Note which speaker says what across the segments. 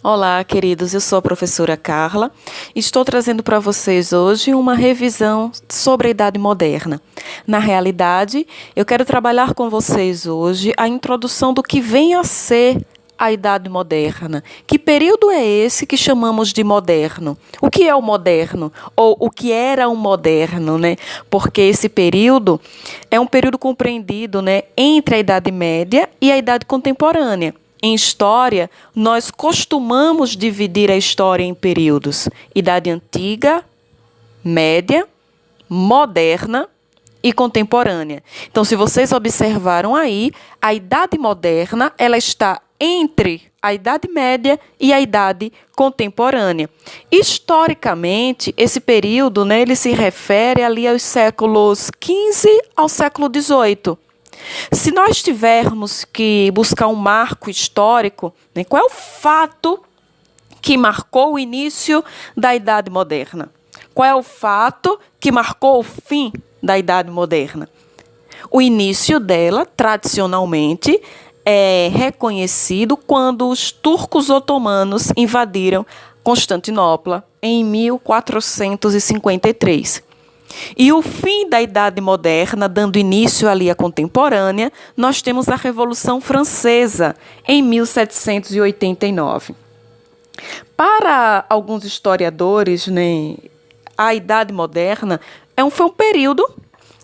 Speaker 1: Olá, queridos, eu sou a professora Carla e estou trazendo para vocês hoje uma revisão sobre a Idade Moderna. Na realidade, eu quero trabalhar com vocês hoje a introdução do que vem a ser a Idade Moderna. Que período é esse que chamamos de moderno? O que é o moderno? Ou o que era o moderno, né? Porque esse período é um período compreendido, né, entre a Idade Média e a Idade Contemporânea. Em história, nós costumamos dividir a história em períodos: Idade Antiga, Média, Moderna e Contemporânea. Então, se vocês observaram aí, a Idade Moderna ela está entre a Idade Média e a Idade Contemporânea. Historicamente, esse período, né, ele se refere ali aos séculos XV ao século XVIII. Se nós tivermos que buscar um marco histórico, né, qual é o fato que marcou o início da Idade Moderna? Qual é o fato que marcou o fim da Idade Moderna? O início dela, tradicionalmente, é reconhecido quando os turcos otomanos invadiram Constantinopla em 1453. E o fim da Idade Moderna, dando início ali à contemporânea, nós temos a Revolução Francesa, em 1789. Para alguns historiadores, né, a Idade Moderna foi um período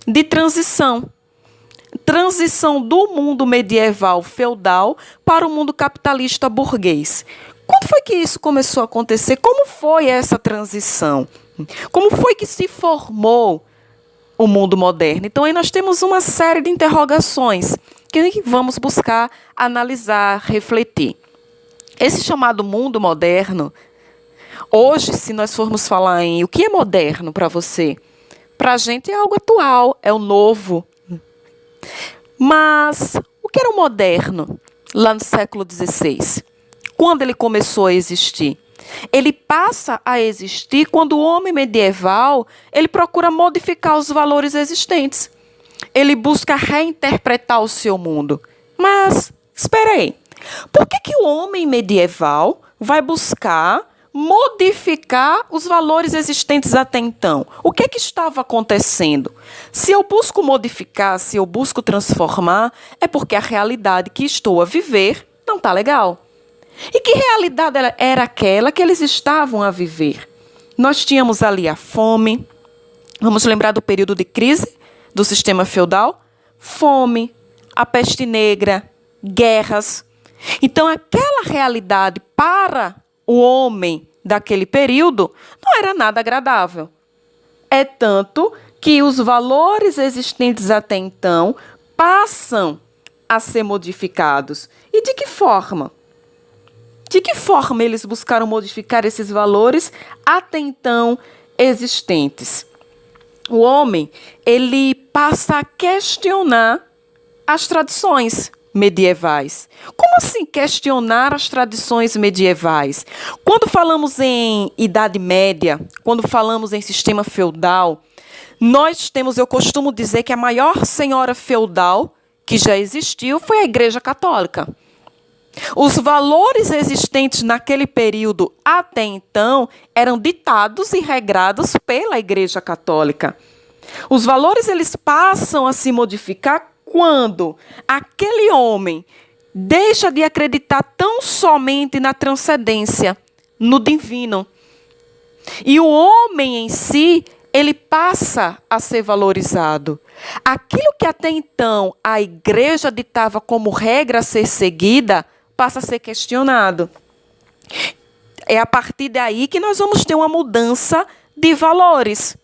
Speaker 1: de transição. Transição do mundo medieval feudal para o mundo capitalista burguês. Quando foi que isso começou a acontecer? Como foi essa transição? Como foi que se formou o mundo moderno? Então, aí nós temos uma série de interrogações que vamos buscar analisar, refletir. Esse chamado mundo moderno, hoje, se nós formos falar em o que é moderno para você, para a gente é algo atual, é o novo. Mas o que era o moderno lá no século XVI? Quando ele começou a existir? Ele passa a existir quando o homem medieval ele procura modificar os valores existentes. Ele busca reinterpretar o seu mundo. Mas, espera aí, por que o homem medieval vai buscar modificar os valores existentes até então? O que estava acontecendo? Se eu busco modificar, se eu busco transformar, é porque a realidade que estou a viver não está legal. E que realidade era aquela que eles estavam a viver? Nós tínhamos ali a fome. Vamos lembrar do período de crise do sistema feudal? Fome, a peste negra, guerras. Então, aquela realidade para o homem daquele período não era nada agradável. É tanto que os valores existentes até então passam a ser modificados. E de que forma? De que forma eles buscaram modificar esses valores até então existentes? O homem, ele passa a questionar as tradições medievais. Como assim questionar as tradições medievais? Quando falamos em Idade Média, quando falamos em sistema feudal, eu costumo dizer que a maior senhora feudal que já existiu foi a Igreja Católica. Os valores existentes naquele período até então eram ditados e regrados pela Igreja Católica. Os valores eles passam a se modificar quando aquele homem deixa de acreditar tão somente na transcendência, no divino. E o homem em si, ele passa a ser valorizado. Aquilo que até então a Igreja ditava como regra a ser seguida, passa a ser questionado. É a partir daí que nós vamos ter uma mudança de valores.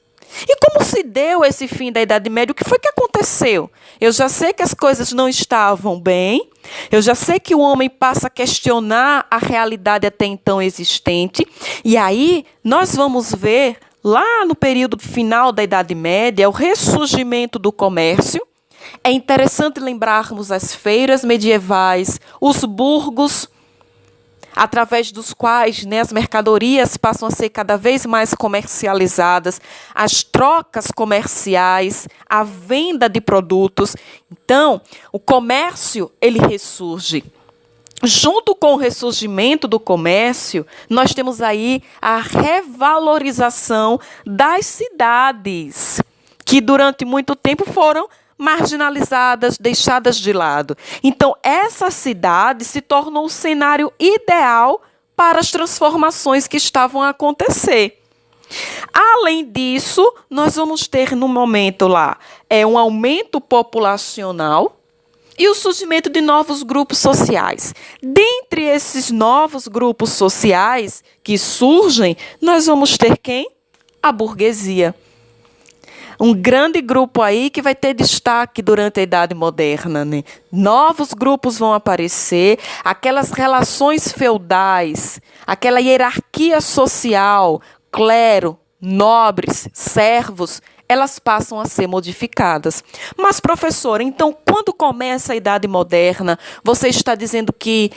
Speaker 1: E como se deu esse fim da Idade Média? O que foi que aconteceu? Eu já sei que as coisas não estavam bem, eu já sei que o homem passa a questionar a realidade até então existente, e aí nós vamos ver, lá no período final da Idade Média, o ressurgimento do comércio. É interessante lembrarmos as feiras medievais, os burgos, através dos quais, né, as mercadorias passam a ser cada vez mais comercializadas, as trocas comerciais, a venda de produtos. Então, o comércio ele ressurge. Junto com o ressurgimento do comércio, nós temos aí a revalorização das cidades, que durante muito tempo foram marginalizadas, deixadas de lado. Então, essa cidade se tornou o cenário ideal para as transformações que estavam a acontecer. Além disso, nós vamos ter no momento lá um aumento populacional e o surgimento de novos grupos sociais. Dentre esses novos grupos sociais que surgem, nós vamos ter quem? A burguesia. Um grande grupo aí que vai ter destaque durante a Idade Moderna, né? Novos grupos vão aparecer, aquelas relações feudais, aquela hierarquia social, clero, nobres, servos, elas passam a ser modificadas. Mas, professor, então, quando começa a Idade Moderna, você está dizendo que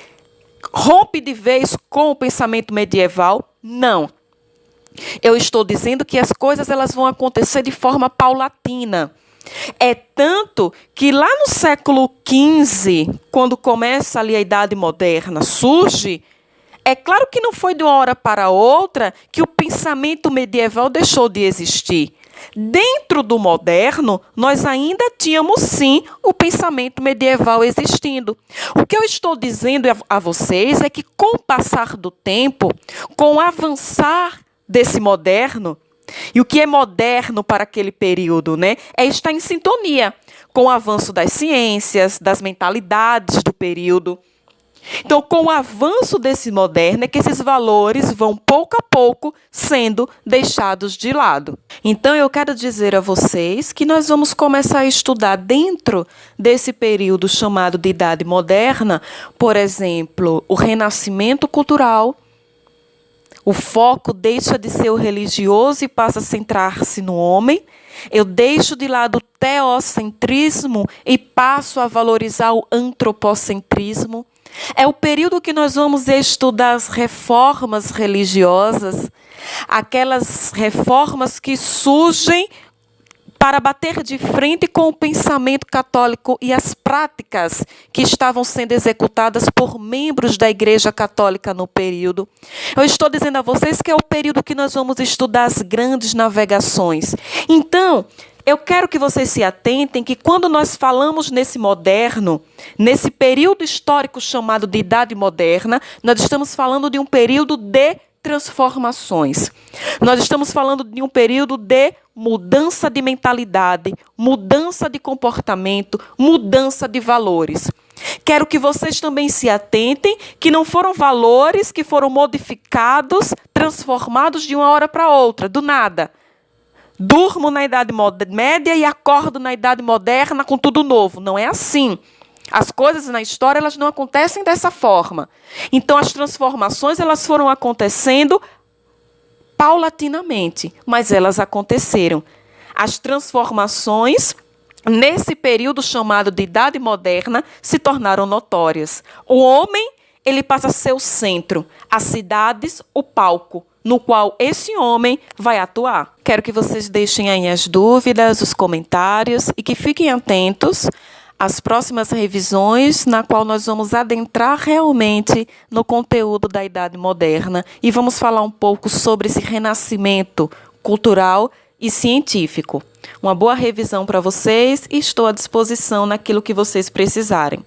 Speaker 1: rompe de vez com o pensamento medieval? Não. Eu estou dizendo que as coisas elas vão acontecer de forma paulatina. É tanto que lá no século XV, quando começa ali a Idade Moderna, surge, é claro que não foi de uma hora para outra que o pensamento medieval deixou de existir. Dentro do moderno, nós ainda tínhamos, sim, o pensamento medieval existindo. O que eu estou dizendo a vocês é que, com o passar do tempo, com o avançar desse moderno, e o que é moderno para aquele período, né, é estar em sintonia com o avanço das ciências, das mentalidades do período. Então, com o avanço desse moderno, é que esses valores vão, pouco a pouco, sendo deixados de lado. Então, eu quero dizer a vocês que nós vamos começar a estudar dentro desse período chamado de Idade Moderna, por exemplo, o renascimento cultural. O foco deixa de ser o religioso e passa a centrar-se no homem. Eu deixo de lado o teocentrismo e passo a valorizar o antropocentrismo. É o período que nós vamos estudar as reformas religiosas, aquelas reformas que surgem para bater de frente com o pensamento católico e as práticas que estavam sendo executadas por membros da Igreja Católica no período. Eu estou dizendo a vocês que é o período que nós vamos estudar as grandes navegações. Então, eu quero que vocês se atentem que quando nós falamos nesse moderno, nesse período histórico chamado de Idade Moderna, nós estamos falando de um período de transformações. Nós estamos falando de um período de mudança de mentalidade, mudança de comportamento, mudança de valores. Quero que vocês também se atentem que não foram valores que foram modificados, transformados de uma hora para outra, do nada. Durmo na Idade Média e acordo na Idade Moderna com tudo novo. Não é assim. As coisas na história elas não acontecem dessa forma. Então, as transformações elas foram acontecendo paulatinamente, mas elas aconteceram. As transformações, nesse período chamado de Idade Moderna, se tornaram notórias. O homem ele passa a ser o centro, as cidades, o palco, no qual esse homem vai atuar. Quero que vocês deixem aí as dúvidas, os comentários e que fiquem atentos às próximas revisões, na qual nós vamos adentrar realmente no conteúdo da Idade Moderna e vamos falar um pouco sobre esse renascimento cultural e científico. Uma boa revisão para vocês e estou à disposição naquilo que vocês precisarem.